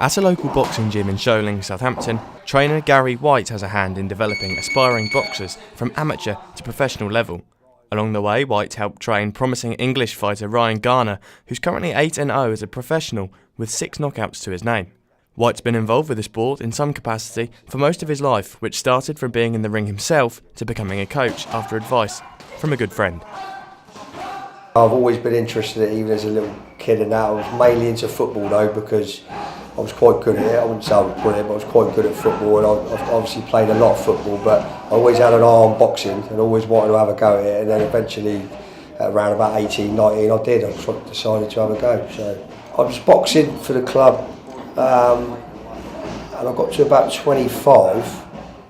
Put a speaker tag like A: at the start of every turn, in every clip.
A: At a local boxing gym in Sholing, Southampton, trainer Gary White has a hand in developing aspiring boxers from amateur to professional level. Along the way, White helped train promising English fighter Ryan Garner, who's currently 8-0 as a professional with 6 knockouts to his name. White's been involved with the sport in some capacity for most of his life, which started from being in the ring himself to becoming a coach after advice from a good friend.
B: I've always been interested, even as a little kid, and that I was mainly into football though, because I was quite good at it. I wouldn't say I was brilliant, but I was quite good at football, and I've obviously played a lot of football, but I always had an eye on boxing and always wanted to have a go at it, and then eventually around about 18, 19 I did. I decided to have a go. So I was boxing for the club and I got to about 25,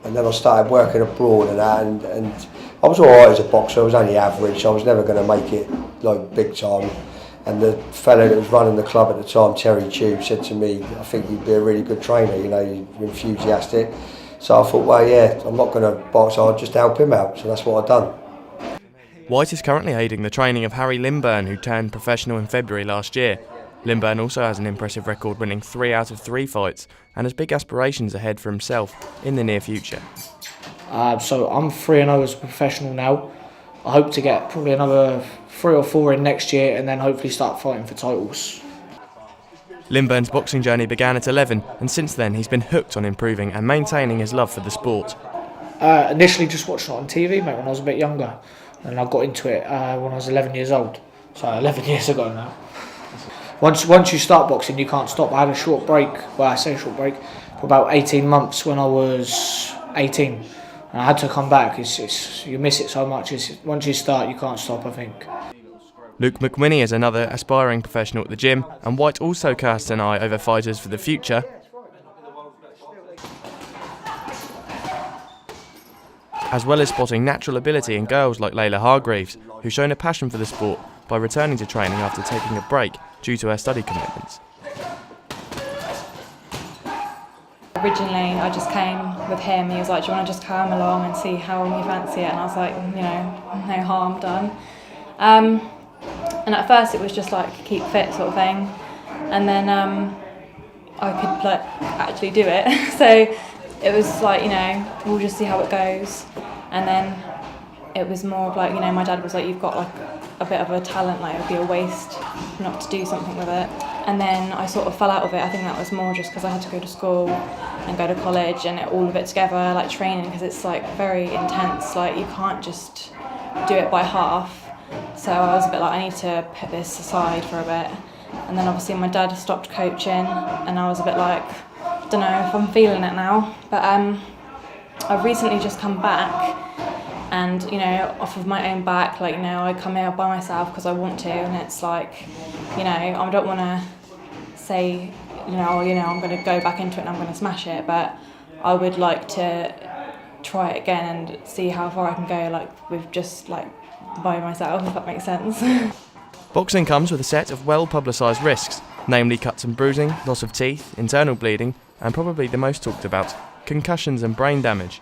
B: and then I started working abroad and that, and I was alright as a boxer. I was only average. I was never going to make it like big time. And the fellow that was running the club at the time, Terry Tube, said to me, "I think you'd be a really good trainer. You know, you're enthusiastic." So I thought, well, yeah, I'm not going to box. I'll just help him out. So that's what I've done.
A: White is currently aiding the training of Harry Limburn, who turned professional in February last year. Limburn also has an impressive record, winning 3 out of 3 fights, and has big aspirations ahead for himself in the near future.
C: So I'm 3-0 as a professional now. I hope to get probably another 3 or 4 in next year, and then hopefully start fighting for titles.
A: Limburn's boxing journey began at 11, and since then he's been hooked on improving and maintaining his love for the sport.
C: Initially just watched it on TV, mate, when I was a bit younger, and I got into it when I was 11 years old. So 11 years ago now. Once you start boxing, you can't stop. I had a short break, well, I say short break, for about 18 months when I was 18. And I had to come back. You miss it so much. Once you start, you can't stop, I think.
A: Luke McWhinney is another aspiring professional at the gym, and White also casts an eye over fighters for the future, as well as spotting natural ability in girls like Layla Hargreaves, who's shown a passion for the sport by returning to training after taking a break due to her study commitments.
D: Originally, I just came with him. He was like, "Do you want to just come along and see how you fancy it?" And I was like, no harm done. And at first, it was just like keep fit sort of thing, and then I could like actually do it. So it was like, we'll just see how it goes. And then it was more of like, my dad was like, "You've got like a bit of a talent, like it would be a waste not to do something with it." And then I sort of fell out of it. I think that was more just because I had to go to school and go to college and all of it together, like training, because it's like very intense. Like you can't just do it by half. So I was a bit like, I need to put this aside for a bit. And then obviously my dad stopped coaching, and I was a bit like, I don't know if I'm feeling it now. But I've recently just come back. And, off of my own back, like, I come here by myself because I want to, and it's like, I don't want to say, I'm going to go back into it and I'm going to smash it, but I would like to try it again and see how far I can go, like, with just, like, by myself, if that makes sense.
A: Boxing comes with a set of well-publicised risks, namely cuts and bruising, loss of teeth, internal bleeding, and probably the most talked about, concussions and brain damage.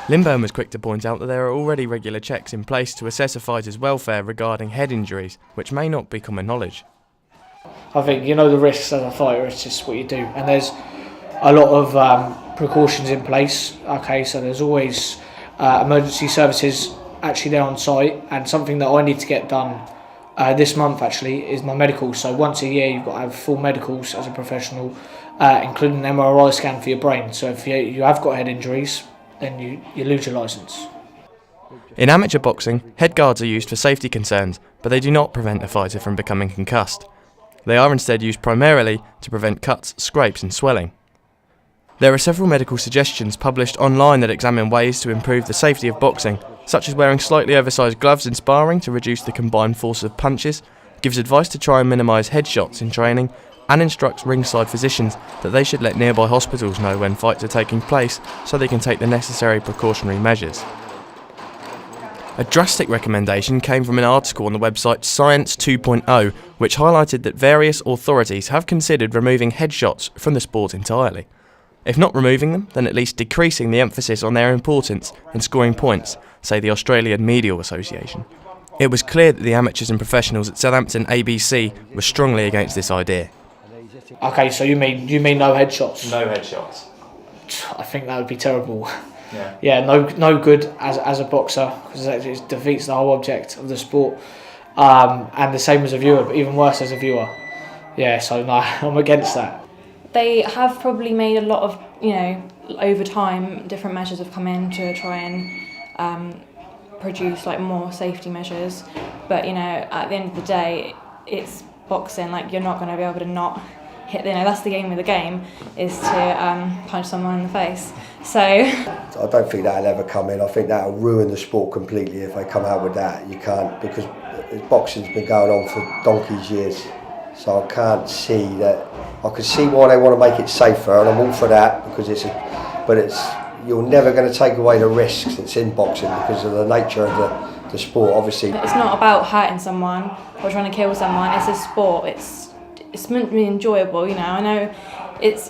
A: Limburn was quick to point out that there are already regular checks in place to assess a fighter's welfare regarding head injuries, which may not be common knowledge.
C: I think the risks as a fighter, it's just what you do. And there's a lot of precautions in place. Okay, so there's always emergency services actually there on site, and something that I need to get done this month actually is my medicals. So once a year you've got to have full medicals as a professional, including an MRI scan for your brain. So if you have got head injuries, then you lose your licence.
A: In amateur boxing, head guards are used for safety concerns, but they do not prevent a fighter from becoming concussed. They are instead used primarily to prevent cuts, scrapes and swelling. There are several medical suggestions published online that examine ways to improve the safety of boxing, such as wearing slightly oversized gloves in sparring to reduce the combined force of punches, gives advice to try and minimise headshots in training, and instructs ringside physicians that they should let nearby hospitals know when fights are taking place so they can take the necessary precautionary measures. A drastic recommendation came from an article on the website Science 2.0, which highlighted that various authorities have considered removing headshots from the sport entirely. If not removing them, then at least decreasing the emphasis on their importance in scoring points, say the Australian Medial Association. It was clear that the amateurs and professionals at Southampton ABC were strongly against this idea.
C: Okay, so you mean no headshots?
A: No headshots.
C: I think that would be terrible.
A: Yeah.
C: Yeah, no good as a boxer, because it defeats the whole object of the sport. And the same as a viewer, but even worse as a viewer. Yeah, so no, I'm against that.
D: They have probably made a lot of, over time, different measures have come in to try and produce like more safety measures. But at the end of the day, it's boxing. Like, you're not going to be able to not hit. That's the aim of the game, is to punch someone in the face. So
B: I don't think that'll ever come in. I think that'll ruin the sport completely if they come out with that. You can't, because boxing's been going on for donkey's years. So I can't see that. I can see why they want to make it safer, and I'm all for that, because you're never going to take away the risks that's in boxing because of the nature of the sport. Obviously,
D: it's not about hurting someone or trying to kill someone. It's a sport. It's meant to be enjoyable. I know it's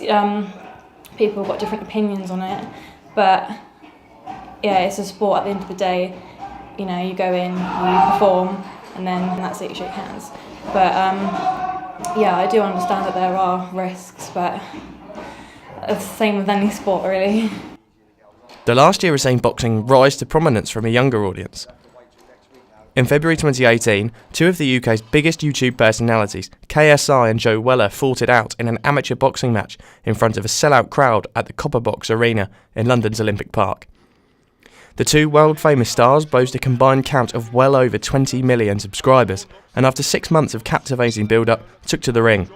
D: people have got different opinions on it, but yeah, it's a sport. At the end of the day, you go in, you perform, and then that's it. You shake hands. But yeah, I do understand that there are risks, but it's the same with any sport, really.
A: The last year has seen boxing rise to prominence from a younger audience. In February 2018, two of the UK's biggest YouTube personalities, KSI and Joe Weller, fought it out in an amateur boxing match in front of a sellout crowd at the Copper Box Arena in London's Olympic Park. The two world-famous stars boast a combined count of well over 20 million subscribers, and after 6 months of captivating build-up, took to the ring.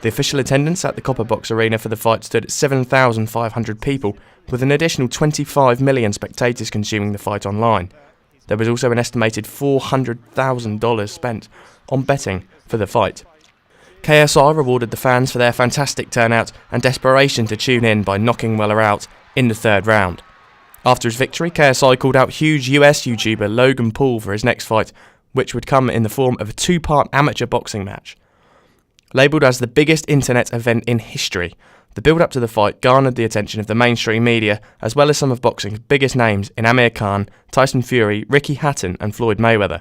A: The official attendance at the Copper Box Arena for the fight stood at 7,500 people, with an additional 25 million spectators consuming the fight online. There was also an estimated $400,000 spent on betting for the fight. KSI rewarded the fans for their fantastic turnout and desperation to tune in by knocking Weller out in the third round. After his victory, KSI called out huge US YouTuber Logan Paul for his next fight, which would come in the form of a 2-part amateur boxing match. Labelled as the biggest internet event in history, the build-up to the fight garnered the attention of the mainstream media, as well as some of boxing's biggest names in Amir Khan, Tyson Fury, Ricky Hatton and Floyd Mayweather.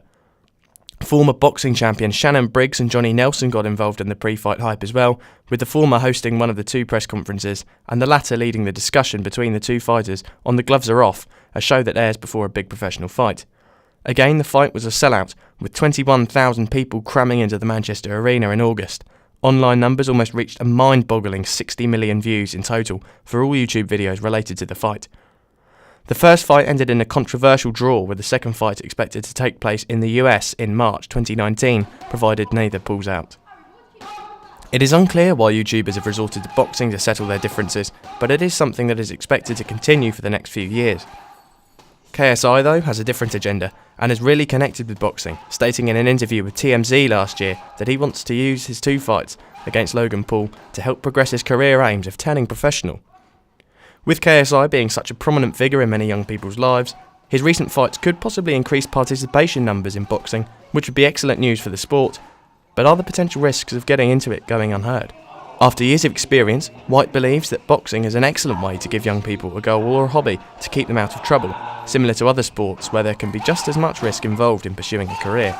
A: Former boxing champion Shannon Briggs and Johnny Nelson got involved in the pre-fight hype as well, with the former hosting one of the two press conferences and the latter leading the discussion between the two fighters on The Gloves Are Off, a show that airs before a big professional fight. Again, the fight was a sellout, with 21,000 people cramming into the Manchester Arena in August. Online numbers almost reached a mind-boggling 60 million views in total for all YouTube videos related to the fight. The first fight ended in a controversial draw, with the second fight expected to take place in the US in March 2019, provided neither pulls out. It is unclear why YouTubers have resorted to boxing to settle their differences, but it is something that is expected to continue for the next few years. KSI, though, has a different agenda and is really connected with boxing, stating in an interview with TMZ last year that he wants to use his two fights against Logan Paul to help progress his career aims of turning professional. With KSI being such a prominent figure in many young people's lives, his recent fights could possibly increase participation numbers in boxing, which would be excellent news for the sport, but are the potential risks of getting into it going unheard? After years of experience, White believes that boxing is an excellent way to give young people a goal or a hobby to keep them out of trouble, similar to other sports where there can be just as much risk involved in pursuing a career.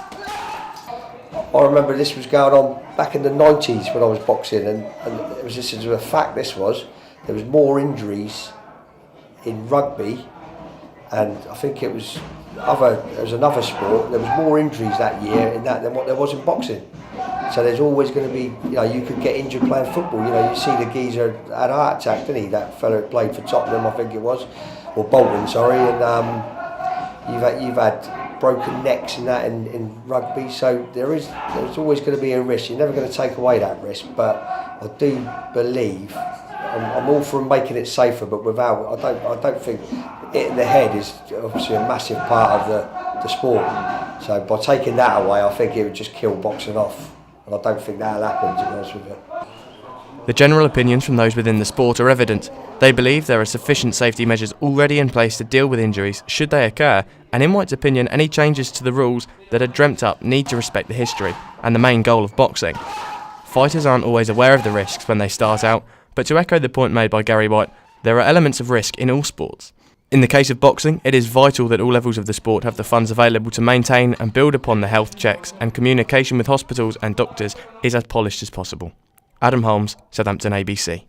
B: I remember this was going on back in the 90s when I was boxing, and it was just a fact there was more injuries in rugby, and I think it was another sport, there was more injuries that year in that than what there was in boxing. So there's always going to be, you could get injured playing football. You see the geezer had a heart attack, didn't he? That fella who played for Tottenham, I think it was, or Bolton, sorry. And you've had broken necks and that in rugby. So there's always going to be a risk. You're never going to take away that risk. But I do believe I'm all for making it safer, but without I don't think hitting the head is obviously a massive part of the sport. So by taking that away, I think it would just kill boxing off. And I don't think that'll happen, to be honest with you.
A: The general opinions from those within the sport are evident. They believe there are sufficient safety measures already in place to deal with injuries should they occur, and in White's opinion, any changes to the rules that are dreamt up need to respect the history and the main goal of boxing. Fighters aren't always aware of the risks when they start out, but to echo the point made by Gary White, there are elements of risk in all sports. In the case of boxing, it is vital that all levels of the sport have the funds available to maintain and build upon the health checks, and communication with hospitals and doctors is as polished as possible. Adam Holmes, Southampton ABC.